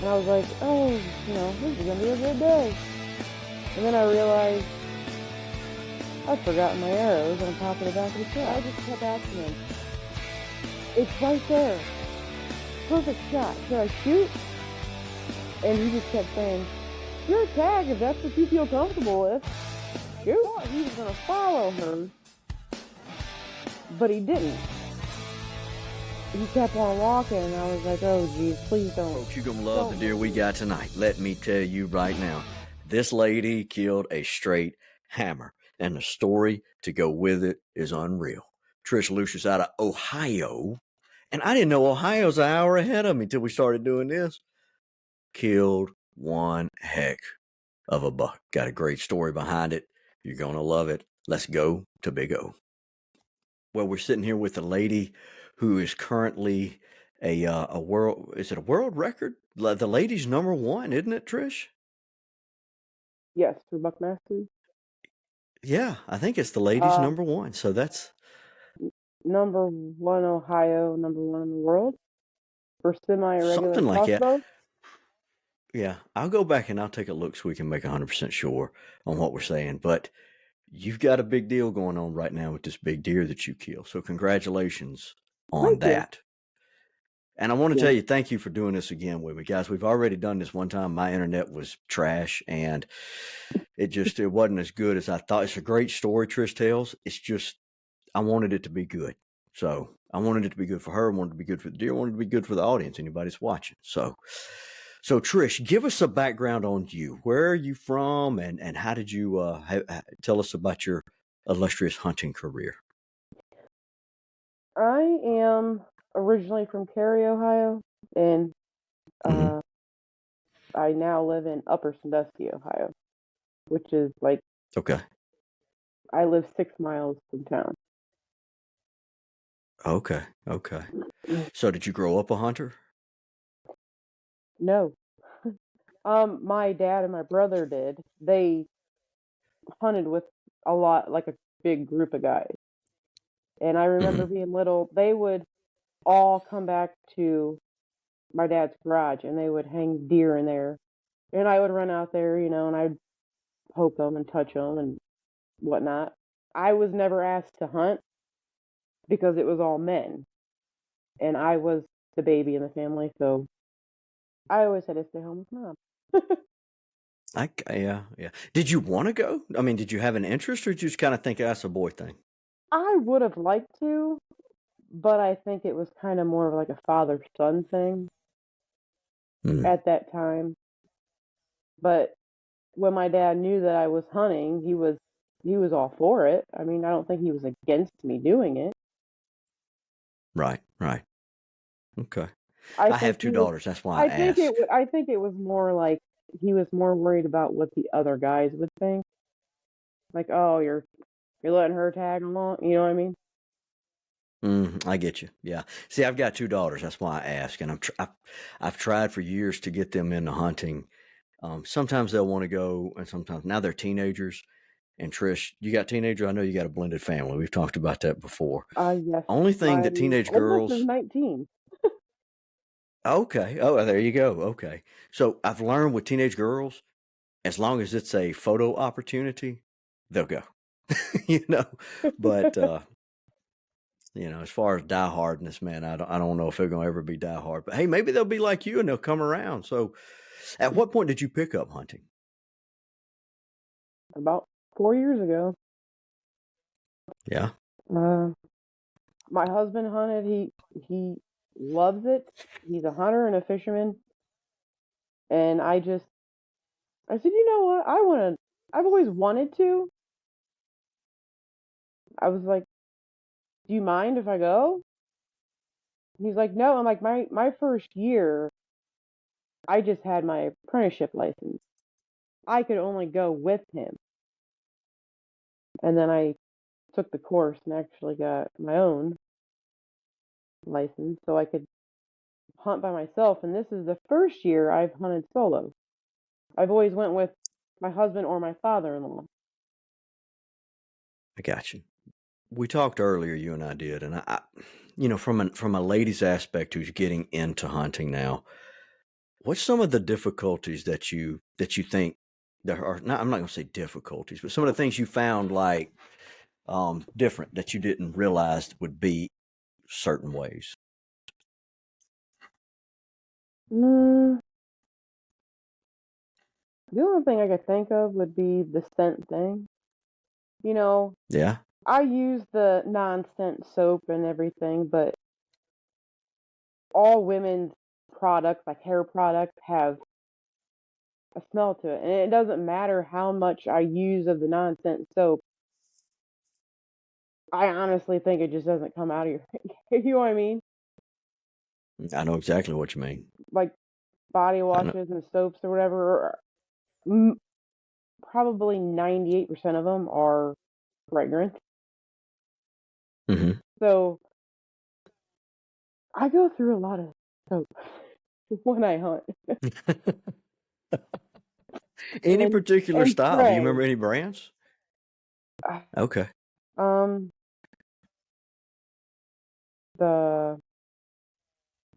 And I was like, oh, this is going to be a good day. And then I realized I'd forgotten my arrows on top of the back of the truck. I just kept asking him, it's right there. Perfect shot. Should I shoot? And he just kept saying, your tag, if that's what you feel comfortable with. Shoot. He was going to follow her, but he didn't. He kept on walking, and I was like, oh, geez, please don't. Folks, you're going to love the deer we got tonight. Let me tell you right now, this lady killed a straight hammer, and the story to go with it is unreal. Trisha Lucious out of Ohio, and I didn't know Ohio's an hour ahead of me until we started doing this, killed one heck of a buck. Got a great story behind it. You're going to love it. Let's go to Big O. Well, we're sitting here with a lady who is currently a world, is it a world record? The lady's number one, isn't it, Trish? Yes, for Buckmasters. Yeah, I think it's the lady's number one. So that's number one Ohio, number one in the world for semi-regular something like crossbow. that. Yeah, I'll go back and I'll take a look so we can make 100% sure on what we're saying. But you've got a big deal going on right now with this big deer that you kill. So congratulations on that. And I want to tell you, thank you for doing this again with me, guys. We've already done this one time. My internet was trash, and it wasn't as good as I thought. It's a great story Trish tells. It's just, I wanted it to be good. So I wanted it to be good for her. I wanted it to be good for the deer. I wanted it to be good for the audience, anybody that's watching. So Trish, give us a background on you. Where are you from, and how did you tell us about your illustrious hunting career? I am originally from Cary, Ohio, and I now live in Upper Sandusky, Ohio, which is like, okay, I live 6 miles from town. Okay. So did you grow up a hunter? No. My dad and my brother did. They hunted with a lot, like a big group of guys. And I remember being little, they would all come back to my dad's garage and they would hang deer in there. And I would run out there, and I'd poke them and touch them and whatnot. I was never asked to hunt because it was all men. And I was the baby in the family, so I always had to stay home with mom. Yeah. Did you want to go? I mean, did you have an interest, or did you just kind of think that's a boy thing? I would have liked to, but I think it was kind of more of like a father-son thing at that time. But when my dad knew that I was hunting, he was all for it. I mean, I don't think he was against me doing it. Right. Okay. I have 2 daughters. That's why I asked. I think it was more like he was more worried about what the other guys would think. Like, oh, you're letting her tag along. You know what I mean? I get you. Yeah. See, I've got 2 daughters. That's why I ask, and I've tried for years to get them into hunting. Sometimes they'll want to go, and sometimes now they're teenagers. And Trish, you got teenager? I know you got a blended family. We've talked about that before. Yes. Only thing that teenage girls is 19. Okay. Oh, there you go. Okay. So I've learned with teenage girls, as long as it's a photo opportunity, they'll go. But as far as diehardness, man, I don't know if they're gonna ever be diehard. But hey, maybe they'll be like you and they'll come around. So, at what point did you pick up hunting? About 4 years ago. Yeah. My husband hunted. He loves it. He's a hunter and a fisherman. And I said, you know what? I've always wanted to. I was like, do you mind if I go? And he's like, no. I'm like, my first year, I just had my apprenticeship license. I could only go with him. And then I took the course and actually got my own license so I could hunt by myself. And this is the first year I've hunted solo. I've always went with my husband or my father-in-law. I got you. We talked earlier, you and I did, and I from a lady's aspect who's getting into hunting now, What's some of the difficulties that you think there are? Not, I'm not going to say difficulties, but some of the things you found like different that you didn't realize would be certain ways. Mm, the only thing I could think of would be the scent thing. You know, Yeah. I use the non-scent soap and everything, but all women's products, like hair products, have a smell to it. And it doesn't matter how much I use of the non-scent soap. I honestly think it just doesn't come out of your you know what I mean? I know exactly what you mean. Like body I know. washes and soaps or whatever, m- probably 98% of them are fragrant. Hmm. So I go through a lot of soap when I hunt Any and particular and style? Do you spray. remember any brands? Okay. Um, the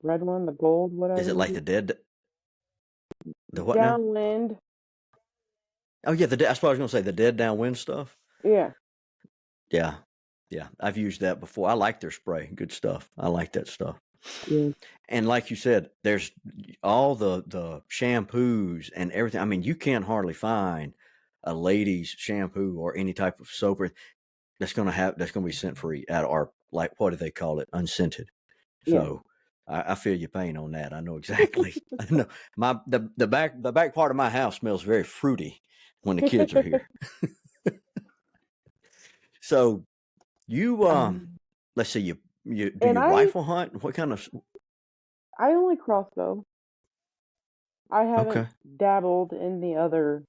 red one, the gold, Is it whatever. like the what now? Downwind. Oh yeah, that's what I was going to say. The dead downwind stuff. Yeah, Yeah. Yeah. I've used that before. I like their spray. Good stuff. I like that stuff. yeah, And like you said, there's all the shampoos and everything. I mean, you can't hardly find a lady's shampoo or any type of soap that's gonna be scent free at our, like, what do they call it? Unscented. yeah. So I feel your pain on that. I know exactly. I know the back part of my house smells very fruity when the kids are here. So you um, let's see, you do and you rifle hunt? What kind of? I only crossbow. I haven't Okay. dabbled in the other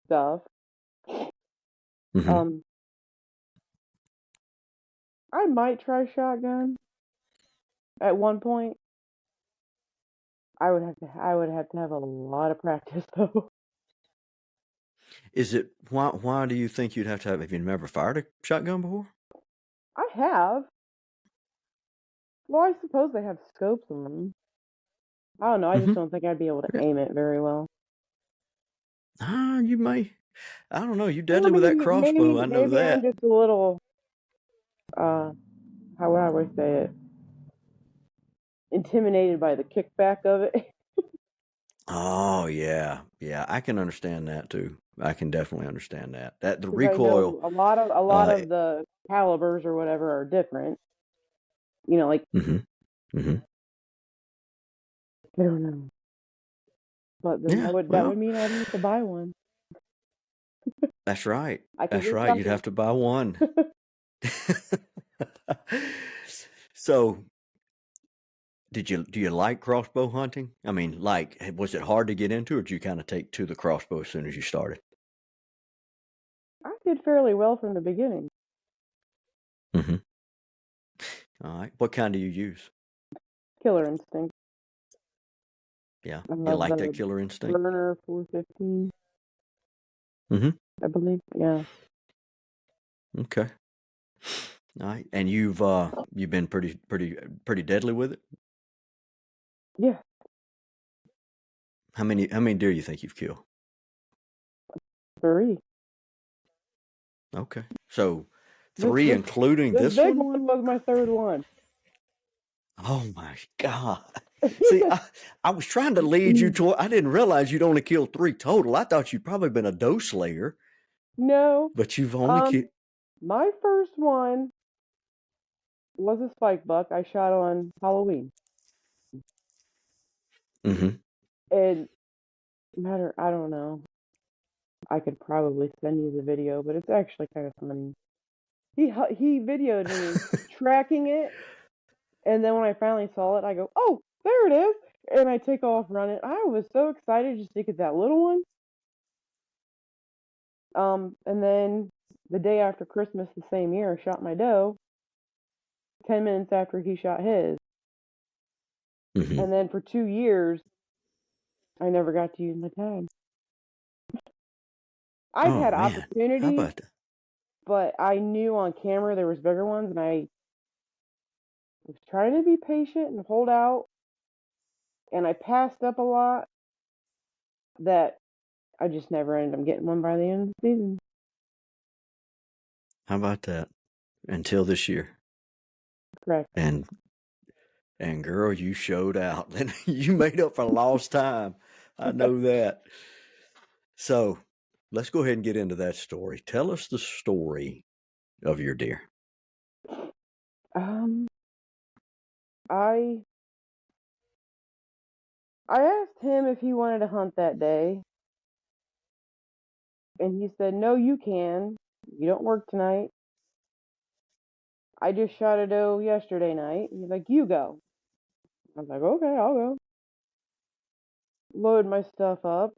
stuff. Hmm. Um, I might try shotgun at one point. I would have to have a lot of practice though. Is it why do you think you'd have you never fired a shotgun before? I have. Well, I suppose they have scopes on them. I don't know. I just Hmm. don't think I'd be able to Yeah. aim it very well. You may. I don't know. You Or deadly with that maybe, crossbow. I know maybe I'm that. just a little uh, how would I always say it? Intimidated by the kickback of it. Oh yeah, yeah. I can understand that too. I can definitely understand that. That the Because I recoil. know a lot Uh. of the calibers or whatever are different. You know, like Hmm. Hmm. I don't know. But then Yeah. that would Well, mean I'd have to buy one. that's right. I could That's get right. You'd lucky. have to buy one. So, do you like crossbow hunting? I mean, like, was it hard to get into, or did you kind of take to the crossbow as soon as you started? I did fairly well from the beginning. Hmm. All right. What kind do you use? Killer instinct. Yeah. I You love like that the killer instinct? burner 415, Hmm. I believe. Yeah. Okay. All right. And you've been pretty deadly with it? Yeah. How many deer you think you've killed? 3. Okay. So This three this including this this big one? one was my third one. Oh my God. See, I was trying to lead you toward, I didn't realize you'd only killed 3 total. I thought you'd probably been a doe slayer, No. but you've only killed. Um my first one was a spike buck I shot on Halloween. Hmm. And I don't know. I could probably send you the video, but it's actually kind of funny. He videoed me tracking it, and then when I finally saw it, I go, "Oh, there it is!" And I take off running. I was so excited just to get that little one. And then the day after Christmas the same year, I shot my doe. 10 minutes after he shot his, Hmm. and then for 2 years, I never got to use my tag. I've Oh had man. How opportunities, about that? but I knew on camera there was bigger ones, and I was trying to be patient and hold out. and I passed up a lot that I just never ended up getting one by the end of the season. How about that? Until this year. Correct. And girl, you showed out. And you made up for lost time. I know that. So let's go ahead and get into that story. Tell us the story of your deer. I asked him if he wanted to hunt that day, and he said, "No, you can. You don't work tonight. I just shot a doe yesterday night." He's like, "You go." I was like, "Okay, I'll go." Loaded my stuff up,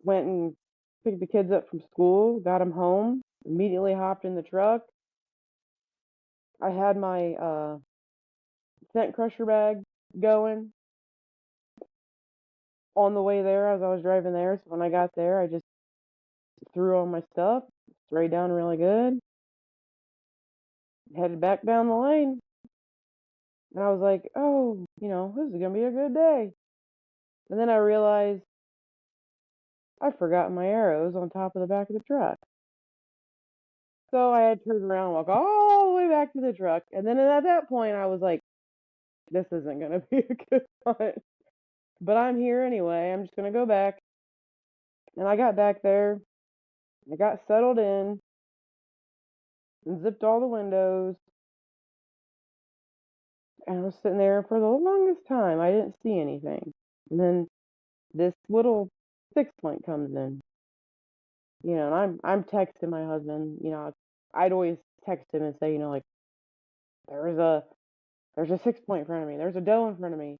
went and picked the kids up from school, got them home, immediately hopped in the truck. I had my scent crusher bag going on the way there as I was driving there. So when I got there, I just threw all my stuff, sprayed down really good, headed back down the lane. And I was like, oh, this is going to be a good day. And then I realized I forgot my arrows on top of the back of the truck. So I had to turn around and walk all the way back to the truck. And then at that point, I was like, this isn't going to be a good hunt. But I'm here anyway. I'm just going to go back. And I got back there. I got settled in and zipped all the windows. And I was sitting there for the longest time. I didn't see anything. And then this little 6-point comes in. And I'm texting my husband. I'd always text him and say, like, there's a 6-point in front of me. There's a doe in front of me.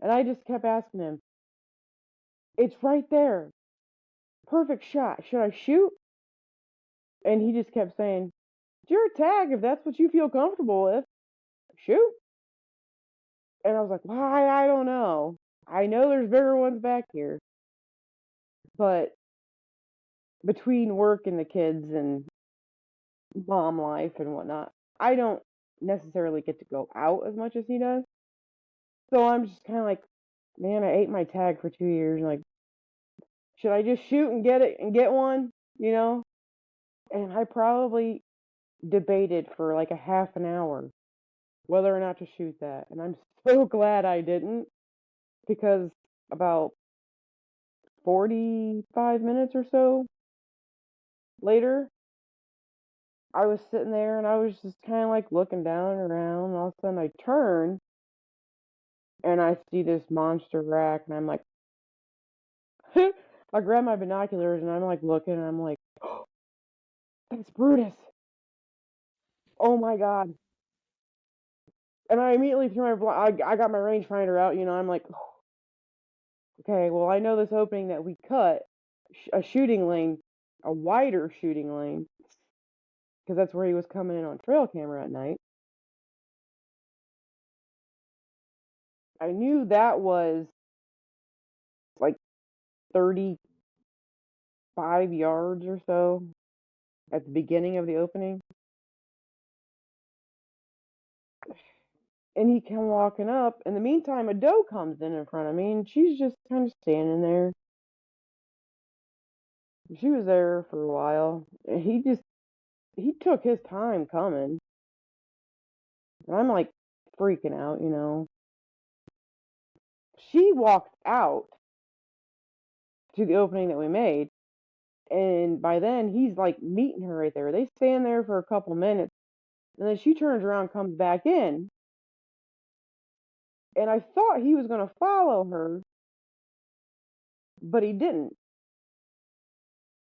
And I just kept asking him, it's right there. Perfect shot. Should I shoot? And he just kept saying, it's your tag if that's what you feel comfortable with. Shoot. And I was like, why? I don't know. I know there's bigger ones back here. But between work and the kids and mom life and whatnot, I don't necessarily get to go out as much as he does. So I'm just kind of like, man, I ate my tag for 2 years. Like, should I just shoot and get it and get one? And I probably debated for like a half an hour whether or not to shoot that. And I'm so glad I didn't, because about 45 minutes or so later, I was sitting there and I was just kind of like looking down and around. And all of a sudden I turn and I see this monster rack, and I'm like, I grab my binoculars and I'm like looking, and I'm like, oh, that's Brutus. Oh my God. And I immediately threw I got my rangefinder out, I'm like, oh, okay, well, I know this opening that we cut, a shooting lane, a wider shooting lane, because that's where he was coming in on trail camera at night. I knew that was like 35 yards or so at the beginning of the opening. And he came walking up. In the meantime, a doe comes in front of me, and she's just kind of standing there. She was there for a while. And he took his time coming. And I'm like freaking out. She walked out to the opening that we made. And by then, he's like meeting her right there. They stand there for a couple minutes. And then she turns around, comes back in. And I thought he was going to follow her, but he didn't.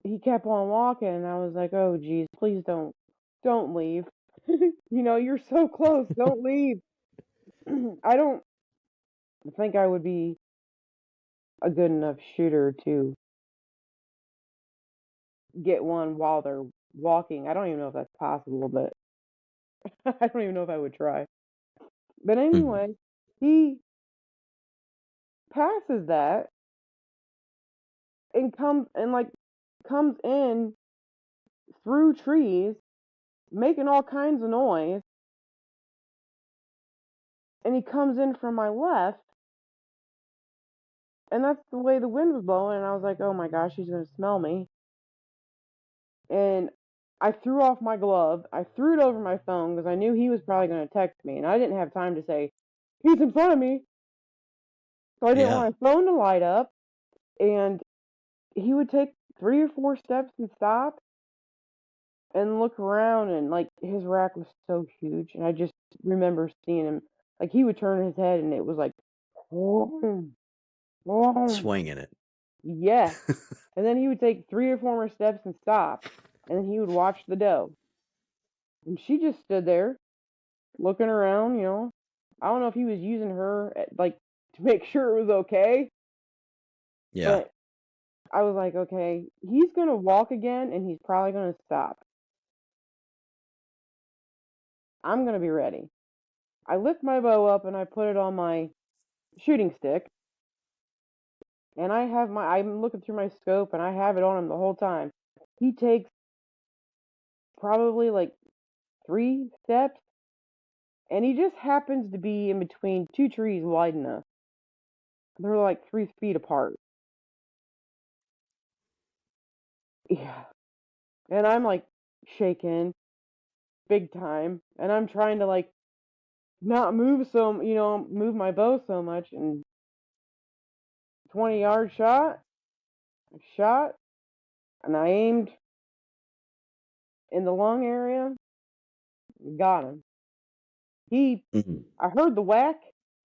He kept on walking, and I was like, oh, geez, please don't leave. You're so close. Don't leave. I don't think I would be a good enough shooter to get one while they're walking. I don't even know if that's possible, but I don't even know if I would try. But anyway, he passes that and comes in through trees, making all kinds of noise. And he comes in from my left, And that's the way the wind was blowing, and I was like, oh my gosh, he's gonna smell me. And I threw off my glove. I threw it over my phone because I knew he was probably gonna text me, and I didn't have time to say, he's in front of me. So I didn't Yeah. want my phone to light up. And he would take 3 or 4 steps and stop and look around, and like his rack was so huge, and I just remember seeing him, like he would turn his head and it was like, boom, boom, Swinging it. yes. And then he would take 3 or 4 more steps and stop, and then he would watch the doe, and she just stood there looking around, you know. I don't know if he was using her like to make sure it was okay, Yeah. but I was like, okay, he's gonna walk again and he's probably gonna stop. I'm gonna be ready. I lift my bow up and I put it on my shooting stick, and I'm looking through my scope and I have it on him the whole time. He takes probably like 3 steps, and he just happens to be in between 2 trees wide enough. They're like 3 feet apart. Yeah. And I'm like shaking big time, and I'm trying to like not move my bow so much, and 20-yard shot, and I aimed in the lung area, got him. Mm-hmm. I heard the whack,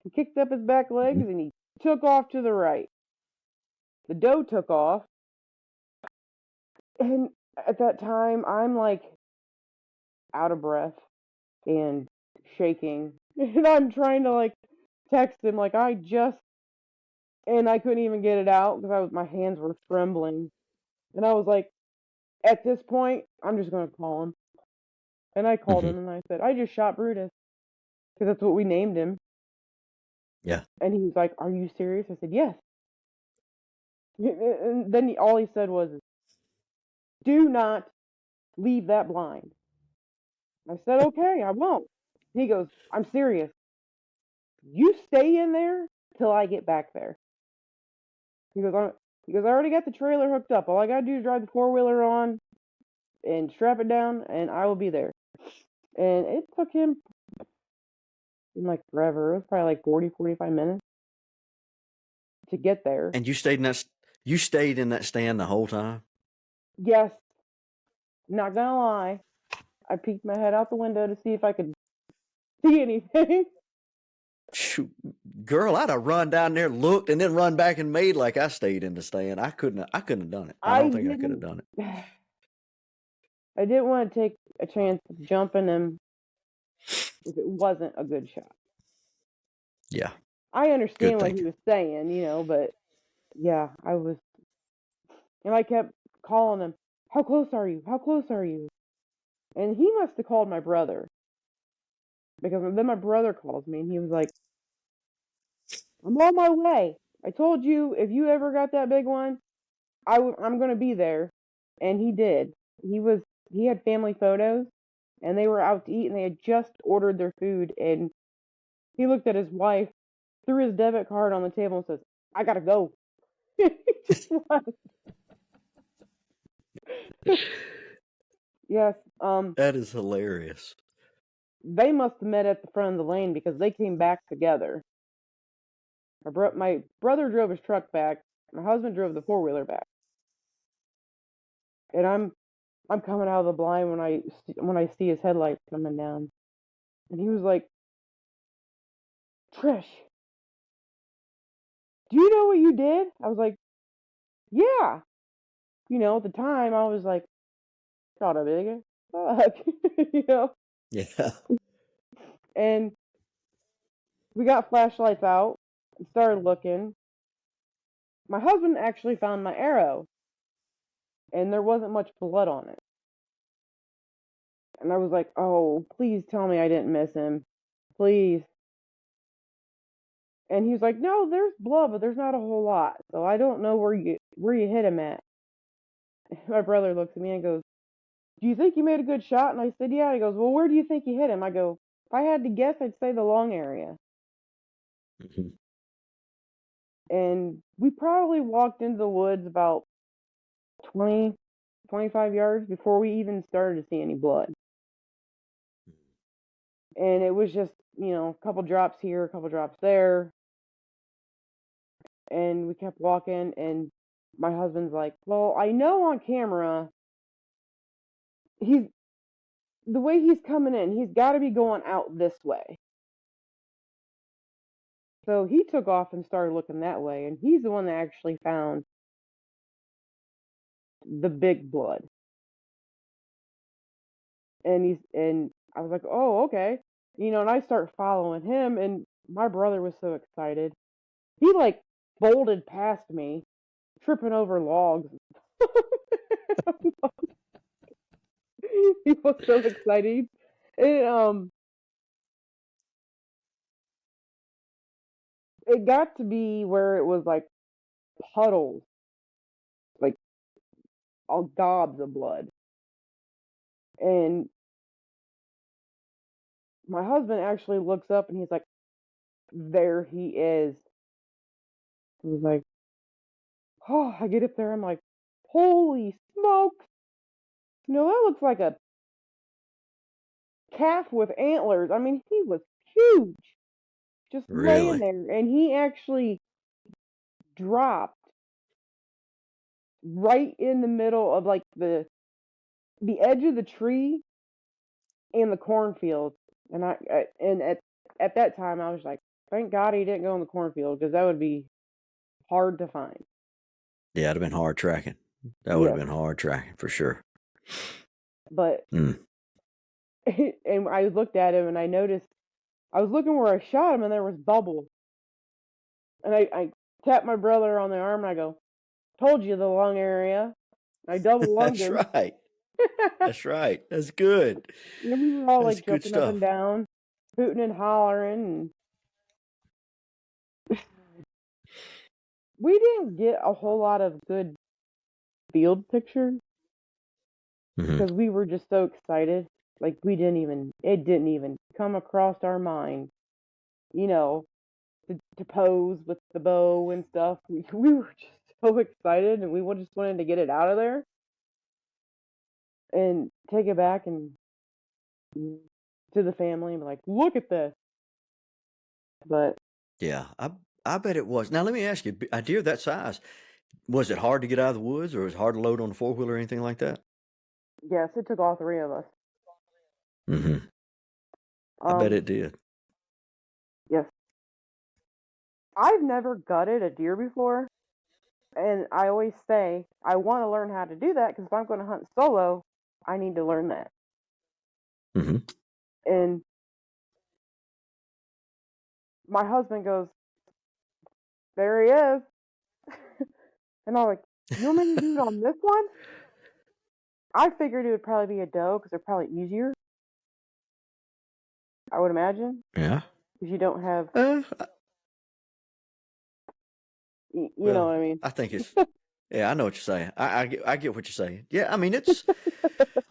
he kicked up his back legs, Mm-hmm. and he took off to the right. The doe took off, and at that time, I'm like out of breath and shaking, and I'm trying to like text him, like and I couldn't even get it out because my hands were trembling, and I was like, at this point, I'm just gonna call him, and I called Mm-hmm. him and I said, I just shot Brutus because that's what we named him, Yeah. and he was like, are you serious? I said, yes. And then all he said was, do not leave that blind. I said, okay, I won't. He goes, I'm serious. You stay in there till I get back there. He goes, I already got the trailer hooked up. All I gotta do is drive the 4-wheeler on and strap it down, and I will be there. And it took him like forever. It was probably like 40, 45 minutes to get there. And you stayed in that stand the whole time? Yes, not gonna lie. I peeked my head out the window to see if I could see anything. Shoot, girl, I'd have run down there, looked, and then run back and made like I stayed in the stand. I couldn't have done it. I I don't think I could have didn't. done it. I didn't want to take a chance of jumping him if it wasn't a good shot. Yeah. I Good understand what he thinking. was saying, but yeah, I was, and I kept calling him, how close are you? How close are you? And he must have called my brother, because then my brother calls me and he was like, I'm on my way. I told you if you ever got that big one, I'm going to be there. And he did. He had family photos, and they were out to eat, and they had just ordered their food, and he looked at his wife, threw his debit card on the table, and says, I gotta go. He just left. Yes, That is hilarious. they must have met at the front of the lane because they came back together. My brother drove his truck back. My husband drove the 4-wheeler back, and I'm coming out of the blind when I see his headlights coming down, and he was like, Trish, do you know what you did? I was like, yeah. At the time I was like, shot a bigger fuck, Yeah. And we got flashlights out and started looking. My husband actually found my arrow, and there wasn't much blood on it. And I was like, oh, please tell me I didn't miss him. Please. And he was like, no, there's blood, but there's not a whole lot. So I don't know where you hit him at. My brother looks at me and goes, do you think you made a good shot? And I said, yeah. He goes, well, where do you think you hit him? I go, if I had to guess, I'd say the long area. Mhm. And We probably walked into the woods about 20, 25 yards before we even started to see any blood. And it was just, a couple drops here, a couple drops there. And we kept walking, and my husband's like, well, I know on camera, he's the way he's coming in, he's got to be going out this way. So he took off and started looking that way, and he's the one that actually found the big blood. And I was like, oh, okay. And I start following him, and my brother was so excited. He like bolted past me, tripping over logs. He was so excited. And it got to be where it was like puddles, like all gobs of blood. And my husband actually looks up and he's like, there he is. He was like, oh, I get up there, I'm like, holy smokes. That looks like a calf with antlers. I mean, he was huge, just laying Really? there. And he actually dropped right in the middle of like the edge of the tree and the cornfield. And at that time I was like, thank God he didn't go in the cornfield, because that would be hard to find. Yeah, it'd have been hard tracking. That would have Yes, been hard tracking for sure. but Mm. and I looked at him and I noticed I was looking where I shot him and there was bubbles. And I tapped my brother on the arm and I go, told you the lung area. I double lunged That's him. right. That's right. That's good. And we were all That's like good jumping up and stuff. down, hooting and hollering. And we didn't get a whole lot of good field pictures Hmm. because we were just so excited. Like it didn't even come across our mind, you know, to pose with the bow and stuff. We were just so excited, and we just wanted to get it out of there and take it back and to the family and be like, look at this. But Yeah, I bet it was. Now let me ask you, a deer that size, was it hard to get out of the woods, or was it hard to load on a four wheeler or anything like that? yes, it took all three of us. Hmm. I bet Um, it did. yes, I've never gutted a deer before, and I always say I want to learn how to do that because if I'm going to hunt solo, I need to learn that. Hmm. And my husband goes, there he is. And I'm like, you want me to do it on this one? I figured it would probably be a doe because they're probably easier, I would imagine, Yeah. because you don't have, Uh, you know well, what I mean? I think it's. Yeah, I know what you're saying. I get what you're saying. Yeah, I mean it's.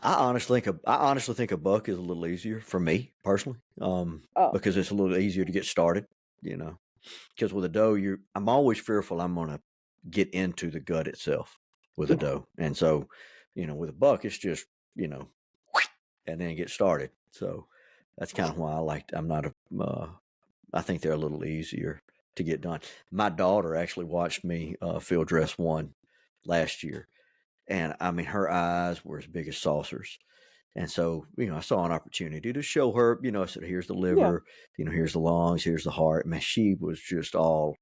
I honestly think a buck is a little easier for me personally, Oh, because it's a little easier to get started. Because with a doe, I'm always fearful I'm gonna get into the gut itself with a yeah. doe, and so, with a buck, it's just and then get started. So that's kind of why I'm not a. I think they're a little easier to get done. My daughter actually watched me field dress one last year, and I mean her eyes were as big as saucers. And so, I saw an opportunity to show her, I said, here's the Yeah. liver, here's the lungs, here's the heart. Man, she was just all,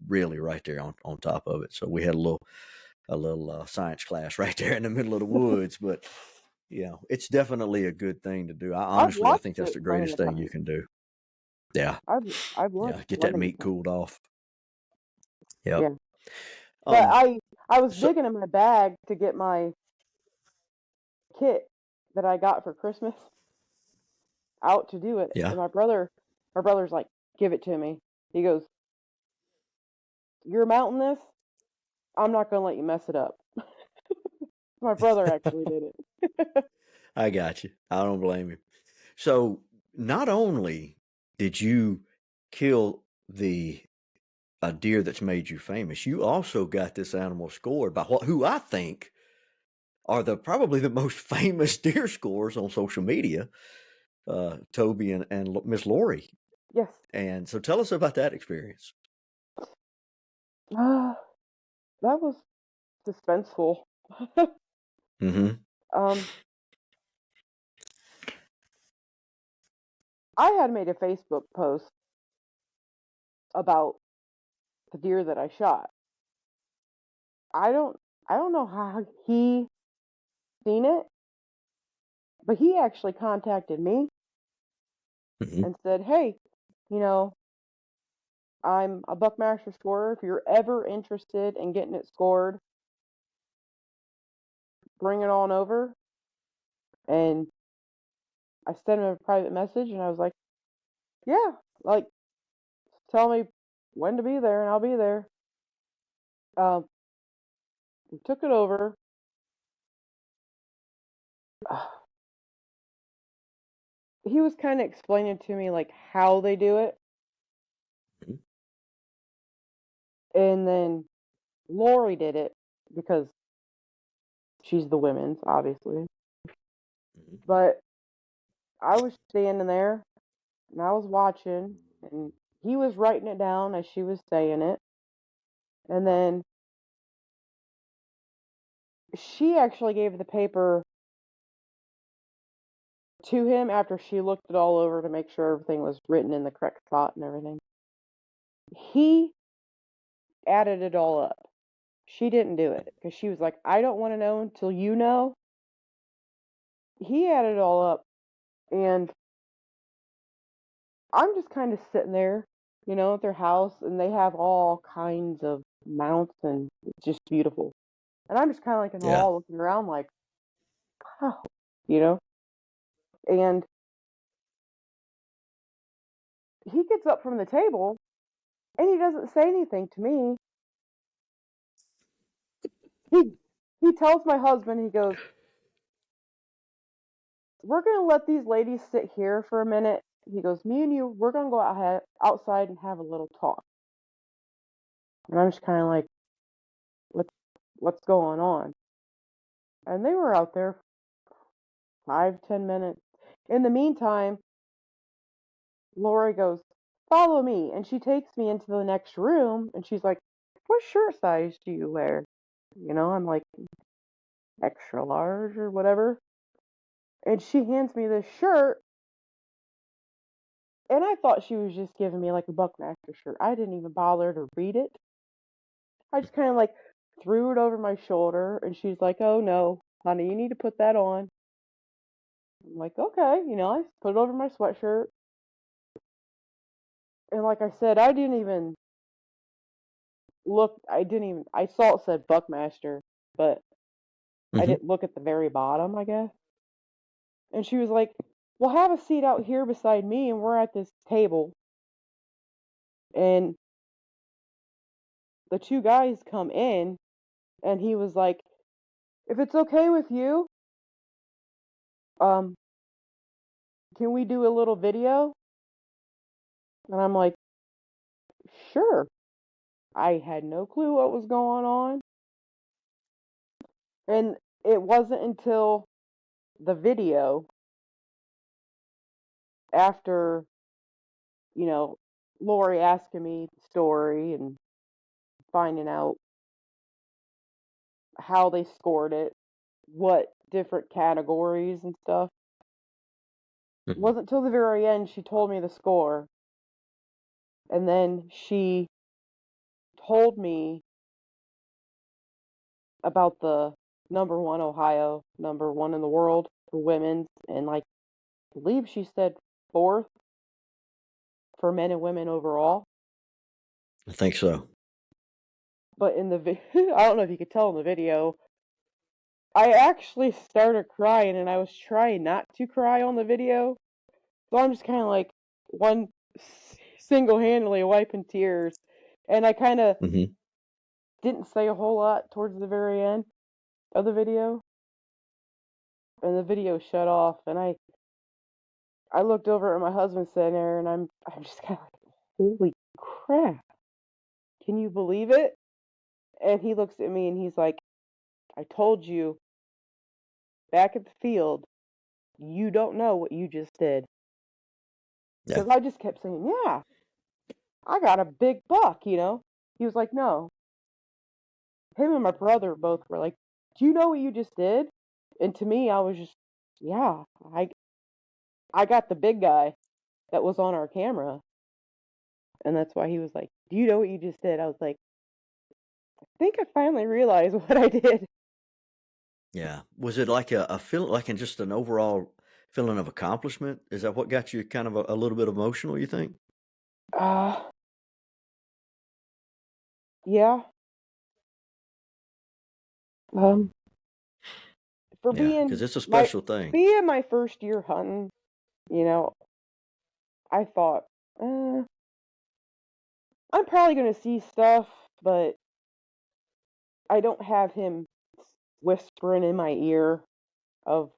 really right there on top of it. So we had a little science class right there in the middle of the woods. But, it's definitely a good thing to do. I've I watched think that's it the plenty greatest of thing you times. can do. Yeah. I've watched Yeah. it Get that plenty of meat times. cooled off. Yep. Yeah. But Um, I was so digging in my bag to get my kit that I got for Christmas out to do it, yeah. and my brother's like, "Give it to me." He goes, "You're mounting this. I'm not gonna let you mess it up." My brother actually did it. I got you. I don't blame you. So not only did you kill the a deer that's made you famous. You also got this animal scored by who I think are probably the most famous deer scorers on social media, Toby and Miss Lori. Yes. And so tell us about that experience. That was suspenseful. Mm-hmm. um, I had made a Facebook post about the deer that I shot. I don't I don't know how he seen it, but he actually contacted me Mm-hmm. and said, "Hey, you know, I'm a Buckmaster scorer. If you're ever interested in getting it scored, bring it on over." And I sent him a private message and I was like, "Yeah, like tell me when to be there and I'll be there." Um, we took it over. He was kind of explaining to me like how they do it, Mm-hmm. and then Lori did it because she's the women's, obviously. But I was standing there and I was watching, and he was writing it down as she was saying it. And then she actually gave the paper to him after she looked it all over to make sure everything was written in the correct spot and everything. He added it all up. She didn't do it because she was like, "I don't want to know until you know." He added it all up, and I'm just kind of sitting there, at their house, and they have all kinds of mounts, and it's just beautiful. And I'm just kind of like in Yeah. awe looking around, like, wow, you know? And he gets up from the table and he doesn't say anything to me. He he tells my husband, he goes, "We're gonna let these ladies sit here for a minute." He goes, "Me and you, we're gonna go outside and have a little talk." And I'm just kind of like, "What what's going on?" And they were out there 5, 10 minutes. In the meantime, Lori goes, "Follow me," and she takes me into the next room, and she's like, "What shirt size do you wear?" I'm like, "Extra large or whatever." And she hands me this shirt, and I thought she was just giving me like a Buckmaster shirt. I didn't even bother to read it. I just kind of like threw it over my shoulder, and she's like, "Oh no, honey, you need to put that on." I'm like, "Okay," I put it over my sweatshirt. And like I said, I saw it said Buckmaster, but I Mm-hmm. didn't look at the very bottom, I guess. And she was like, "Well, have a seat out here beside me, and we're at this table." And the two guys come in, and he was like, "If it's okay with you, um, can we do a little video?" And I'm like, "Sure." I had no clue what was going on. And it wasn't until the video, after, you know, Lori asking me the story and finding out how they scored it, what different categories and stuff. It Mm-hmm. wasn't till the very end she told me the score, and then she told me about the number one Ohio, number one in the world for women's, and like I believe she said fourth for men and women overall. I think so. But in the I don't know if you could tell in the video, I actually started crying, and I was trying not to cry on the video. So I'm just kind of like one single-handedly wiping tears, and I kind of Mm-hmm. didn't say a whole lot towards the very end of the video, and the video shut off, and I looked over at my husband sitting there, and I'm just kind of like, holy crap! can you believe it? And he looks at me and he's like, I told you back at the field, you don't know what you just did. Yeah. Because I just kept saying, yeah, I got a big buck, He was like, no. Him and my brother both were like, do you know what you just did? And to me, I was just, yeah, I got the big guy that was on our camera. And that's why he was like, do you know what you just did? I was like, I think I finally realized what I did. Yeah. Was it like a feel like in just an overall feeling of accomplishment? Is that what got you kind of a little bit emotional, you think? Uh, yeah. Um, for Yeah, being because it's a my special thing. being my first year hunting, you know, I thought, uh, I'm probably gonna see stuff, but I don't have him whispering in my ear of,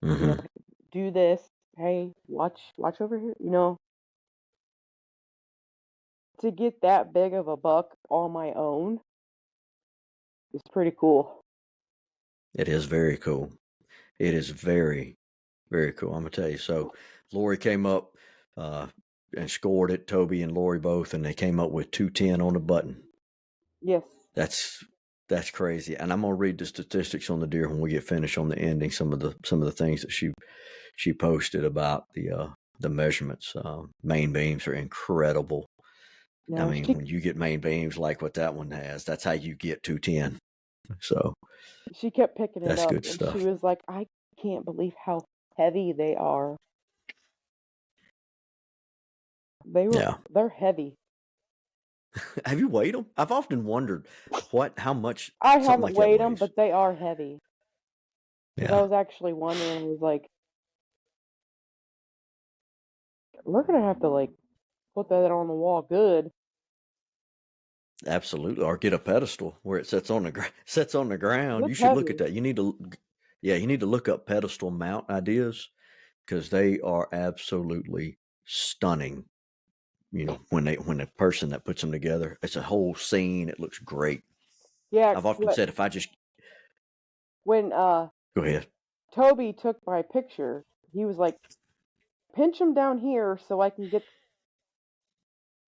you know, Hmm. do this. Hey, watch over here. To get that big of a buck on my own is pretty cool. It is very cool. It is very, very cool. I'm gonna tell you. So, Lori came up uh, and scored it. Toby and Lori both, and they came up with 210 on the button. Yes. That's that's crazy. And I'm gonna read the statistics on the deer when we get finished on the ending. Some of the things that she posted about the measurements. Main beams are incredible. I No, mean, when you get main beams like what that one has, that's how you get 210. So she kept picking it that's up good and she stuff. was like, I can't believe how heavy they are. Yeah. They're heavy. Have you weighed them? I've often wondered how much I something haven't like that weighed them, weighs. but they are heavy. Because I Yeah, was actually wondering, I was like, we're gonna have to like put that on the wall good. absolutely. Or get a pedestal where it sits on the sits on the ground. You It's should look at heavy. that. Yeah, you need to look up pedestal mount ideas because they are absolutely stunning. You know, when a person that puts them together, it's a whole scene. It looks great. Yeah, I've often said if I just when go ahead. Toby took my picture, he was like, pinch him down here so I can get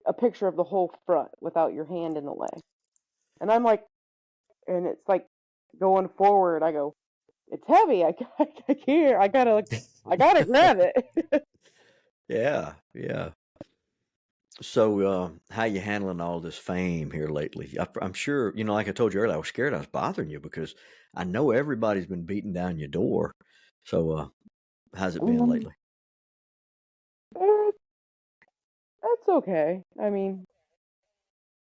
a picture of the whole front without your hand in the way. And I'm like, and it's like going forward. I go, it's heavy. I can't. I gotta grab it. Yeah, yeah. So, how you handling all this fame here lately? I'm sure, like I told you earlier, I was scared I was bothering you because I know everybody's been beating down your door. So, how's it been um, lately? eh, that's okay. I mean,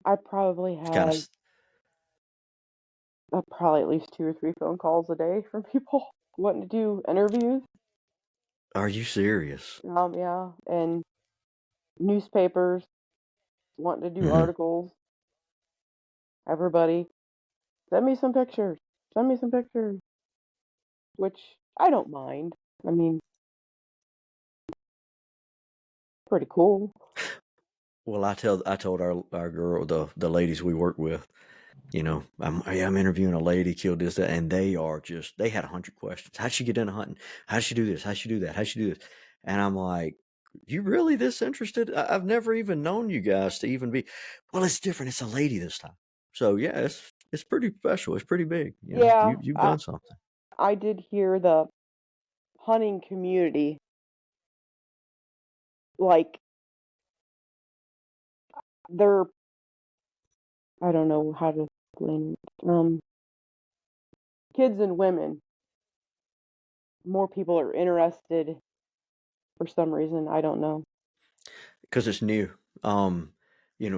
I probably It's kind of, have probably at least 2 or 3 phone calls a day from people wanting to do interviews. are you serious? Yeah, and newspapers wanting to do Hmm. articles. Everybody, send me some pictures. Send me some pictures. Which I don't mind. I mean, pretty cool. Well, I told our girl, the ladies we work with, I'm interviewing a lady, killed this, that, and they had 100 questions. How'd she get into hunting? How'd she do this? How'd she do that? How'd she do this? And I'm like, you really this interested? I've never even known you guys to even be, well, it's different. It's a lady this time. So yeah, it's pretty special. It's pretty big. Yeah, You've done something. I did hear the hunting community, like, they're, I don't know how to explain it. Kids and women, more people are interested for some reason. I don't know. Because it's new. Um,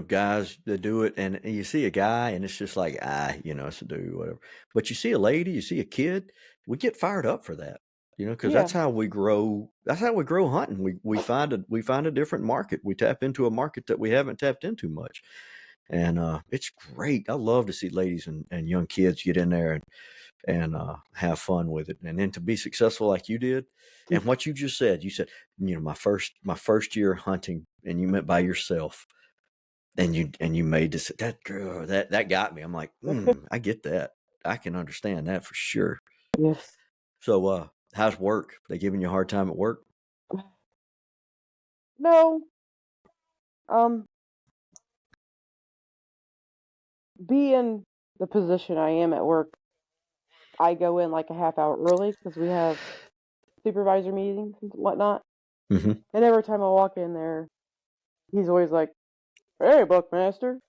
guys that do it, and you see a guy, and it's just like, it's a dude, whatever. But you see a lady, you see a kid, we get fired up for that, because Yeah, that's how we grow. That's how we grow hunting. We find a different market. We tap into a market that we haven't tapped into much, and it's great. I love to see ladies and young kids get in there and have fun with it, and then to be successful like you did, and what you said, my first year hunting, and you went by yourself. And you made this that girl that got me. I'm like, I get that. I can understand that for sure. Yes. So, how's work? They giving you a hard time at work? No. Um, being the position I am at work, I go in like a half hour early because we have supervisor meetings and whatnot. Mm-hmm. And every time I walk in there, he's always like, "Hey, Buckmaster."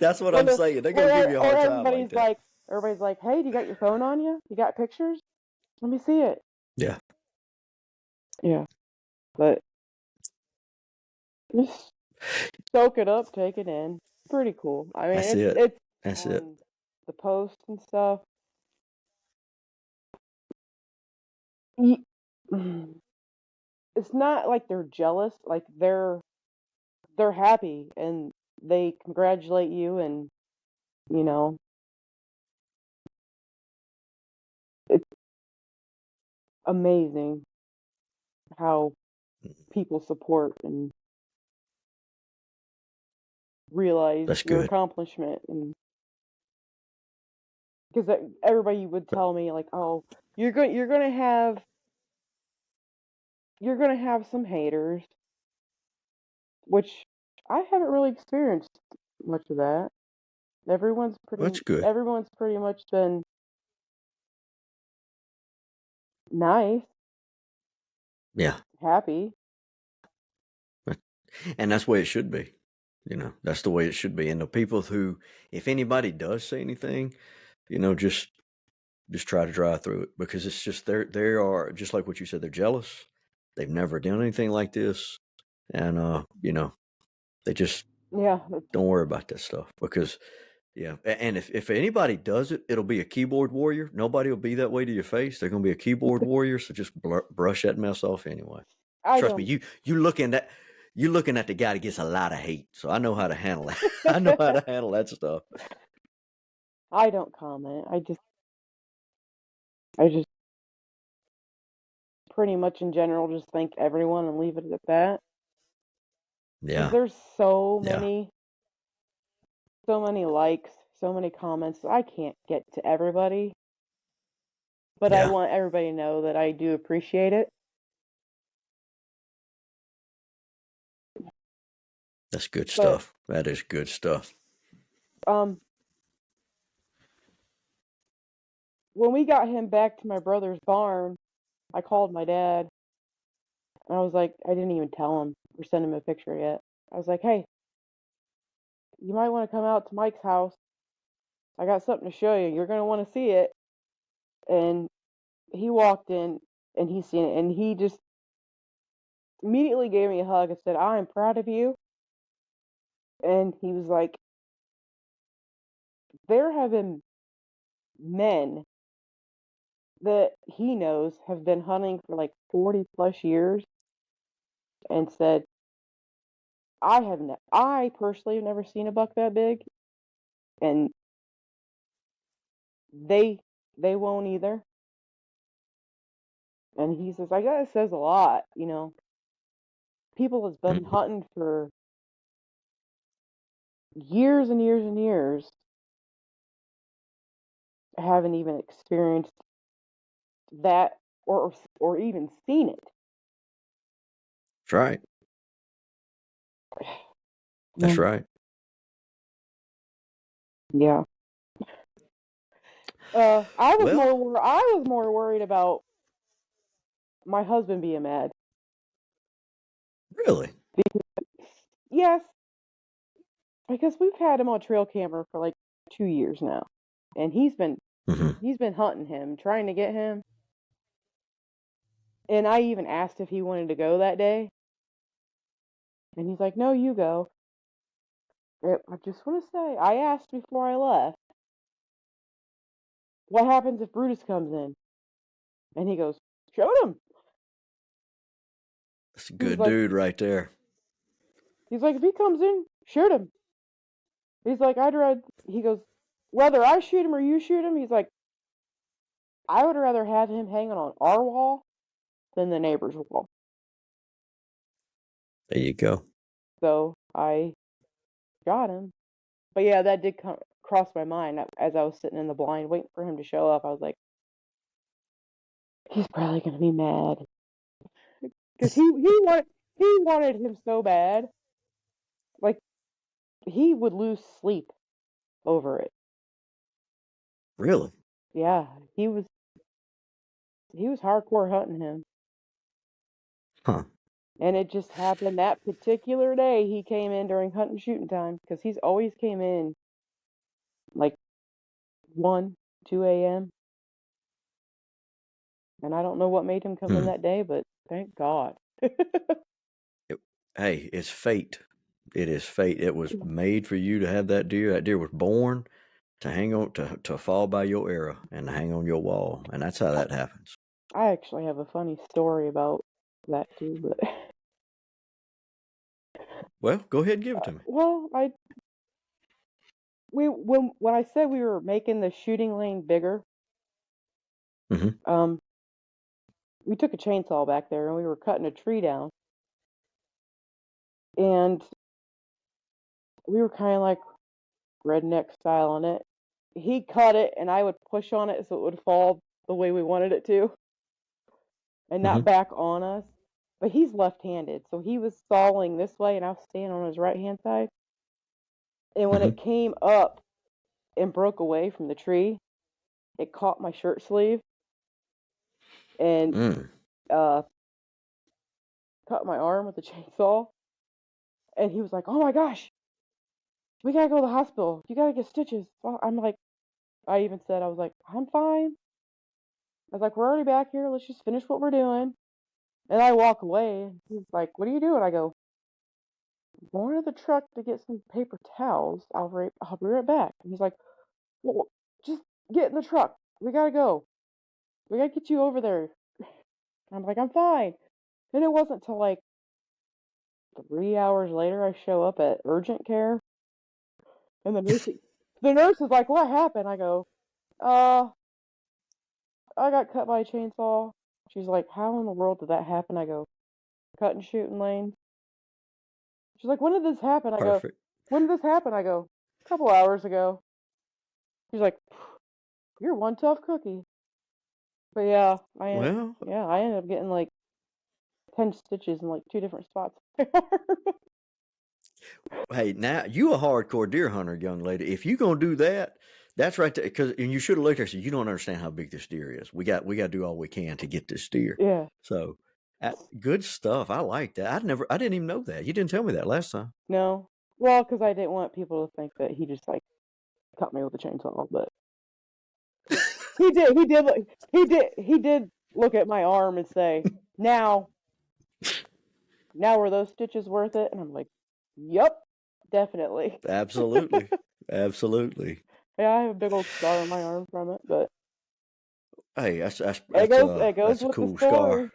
That's what Or I'm the saying. They're gonna give you a or hard time like that. everybody's like, "Hey, do you got your phone on you? You got pictures? Let me see it." Yeah, Yeah, but just soak it up, take it in. Pretty cool. I mean, that's it. it's That's it. on the post and stuff. Ye- It's not like they're jealous. Like they're happy and they congratulate you, and you know it's amazing how people support and realize That's your good. accomplishment. And because everybody would tell me like, "Oh, you're gonna have some haters," which I haven't really experienced much of that. That's good. Everyone's pretty much been nice, Yeah, happy. and that's the way it should be. That's the way it should be. And the people who, if anybody does say anything, just try to drive through it, because it's just they are just like what you said. They're jealous. They've never done anything like this, and they just Yeah, don't worry about that stuff, because yeah. And if anybody does it, it'll be a keyboard warrior. Nobody will be that way to your face. They're gonna be a keyboard warrior. So just brush that mess off anyway. I Trust me. don't. You looking at the guy that gets a lot of hate. So I know how to handle that. I know how to handle that stuff. I don't comment. I just pretty much in general just thank everyone and leave it at that. Because Yeah. there's Yeah. so many likes, so many comments. I can't get to everybody, but I Yeah. want everybody to know that I do appreciate it. That's good But stuff. That is good stuff. um, when we got him back to my brother's barn, I called my dad and I was like, I didn't even tell him or send him a picture yet. I was like, hey, you might want to come out to Mike's house. I got something to show you. You're gonna want to see it. And he walked in and he seen it and he just immediately gave me a hug and said, I am proud of you. And he was like, there have been men that he knows have been hunting for like 40 plus years and said, I personally have never seen a buck that big, and they they won't either. And he says, I guess it says a lot, you know. People has been Mhm. hunting for years and years and years, haven't even experienced that or even seen it. That's right. That's Mm, right. yeah. Well, I was more worried about my husband being mad. really. Yes, because we've had him on trail camera for like 2 years now, and Hmm. he's been hunting him, trying to get him. And I even asked if he wanted to go that day, and he's like, "No, you go." I just want to say, I asked before I left, "What happens if Brutus comes in?" And he goes, "Shoot him." That's a He's good like, dude right there. "If he comes in, shoot him." He's like, "I'd rather." He goes, "Whether I shoot him or you shoot him," he's like, "I would rather have him hanging on our wall than the neighbor's wall." There you go. So I got him. But yeah, that did cross my mind as I was sitting in the blind waiting for him to show up. I was like, he's probably gonna be mad because he wanted him so bad. Like he would lose sleep over it. Really? Yeah, he was hardcore hunting him. Huh. And it just happened that particular day he came in during hunt and shooting time because he's always came in like 1, 2 a.m. And I don't know what made him come in Hmm. that day, but thank God. Hey, it's fate. It is fate. It was made for you to have that deer. That deer was born to hang on to fall by your arrow and to hang on your wall, and that's how that happens. I actually have a funny story about that too, but Well, go ahead and give it to me. well, when I said we were making the shooting lane bigger, Mm-hmm. we took a chainsaw back there and we were cutting a tree down, and we were kind of like redneck style on it. He cut it, and I would push on it so it would fall the way we wanted it to, and Mm-hmm. not back on us. But he's left-handed, so he was sawing this way, and I was standing on his right-hand side. And when Mm-hmm. it came up and broke away from the tree, it caught my shirt sleeve and Mm. uh, cut my arm with the chainsaw. And he was like, "Oh my gosh, we gotta go to the hospital. You gotta get stitches." Well, I'm like, I even said, I was like, "I'm fine." I was like, "We're already back here. Let's just finish what we're doing." And I walk away. He's like, "What are you doing?" I go, "I'm going to the truck to get some paper towels. I'll be right back." And he's like, "Well, just get in the truck. We gotta go. We gotta get you over there." I'm like, "I'm fine." And it wasn't till like 3 hours later I show up at urgent care, and the nurse is like, "What happened?" I go, "Uh, I got cut by a chainsaw." She's like, "How in the world did that happen?" I go, "Cut and shooting lane." She's like, "When did this happen?" I go, Perfect. "When did this happen?" I go, "A couple hours ago." She's like, "You're one tough cookie." But yeah, Well, I ended up getting like 10 stitches in like 2 different spots. hey, now you a hardcore deer hunter, young lady. If you gonna do that, that's right there. Because and you should have looked at it and said, you don't understand how big this deer is. We got to do all we can to get this deer. Yeah. So, good stuff. I like that. I didn't even know that. You didn't tell me that last time. No. Well, because I didn't want people to think that he just like cut me with a chainsaw, but he did. He did look at my arm and say, "Now, now were those stitches worth it?" And I'm like, "Yup, definitely." Absolutely, absolutely. Yeah, I have a big old scar on my arm from it, but Hey, it goes that's a with the cool scar. story.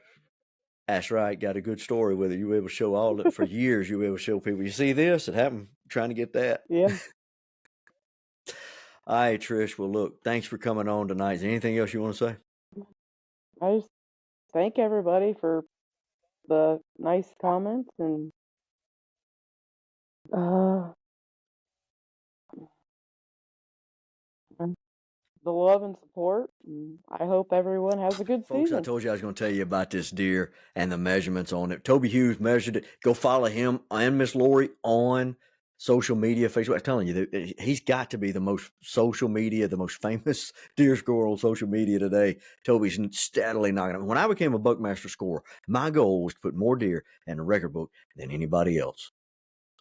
That's right. Got a good story with it. You were able to show all that for years. You were able to show people. You see this? It happened. Trying to get that. Yeah. All right, Trish. Well, look. Thanks for coming on tonight. Is there anything else you want to say? I just thank everybody for the nice comments and uh and the love and support. And I hope everyone has a good Folks, I season. told you I was going to tell you about this deer and the measurements on it. Toby Hughes measured it. Go follow him and Miss Lori on social media, Facebook. I'm telling you, he's got to be the most social media, the most famous deer scorer on social media today. Toby's steadily knocking him. When I became a Buckmaster scorer, my goal was to put more deer in the record book than anybody else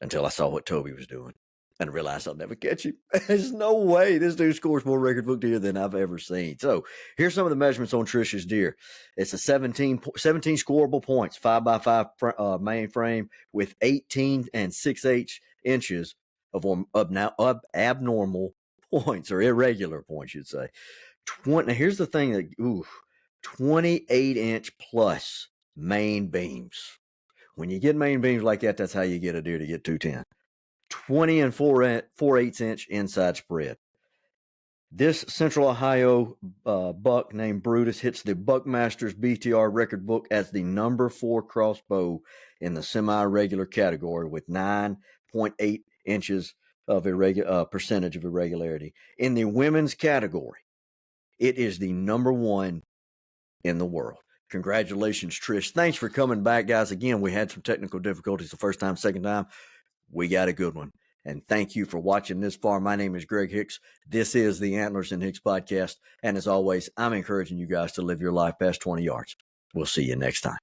until I saw what Toby was doing and realized I'll never catch him. There's no way this dude scores more record book deer than I've ever seen. So here's some of the measurements on Trisha's deer. It's a 17 scoreable points, 5x5 main frame with 18 and 6/8 inches of abnormal points or irregular points, you'd say. Now here's the thing that 28-inch plus main beams. When you get main beams like that, that's how you get a deer to get 210. 20 and 4/8 inch inside spread. This Central Ohio buck named Brutus hits the Buckmaster's BTR record book as the number 4 crossbow in the semi-regular category with 9.8 inches of percentage of irregularity. In the women's category, it is the number 1 in the world. Congratulations, Trish. Thanks for coming back, guys. Again, we had some technical difficulties the first time, second time. We got a good one. And thank you for watching this far. My name is Greg Hicks. This is the Antlers and Hicks podcast. And as always, I'm encouraging you guys to live your life past 20 yards. We'll see you next time.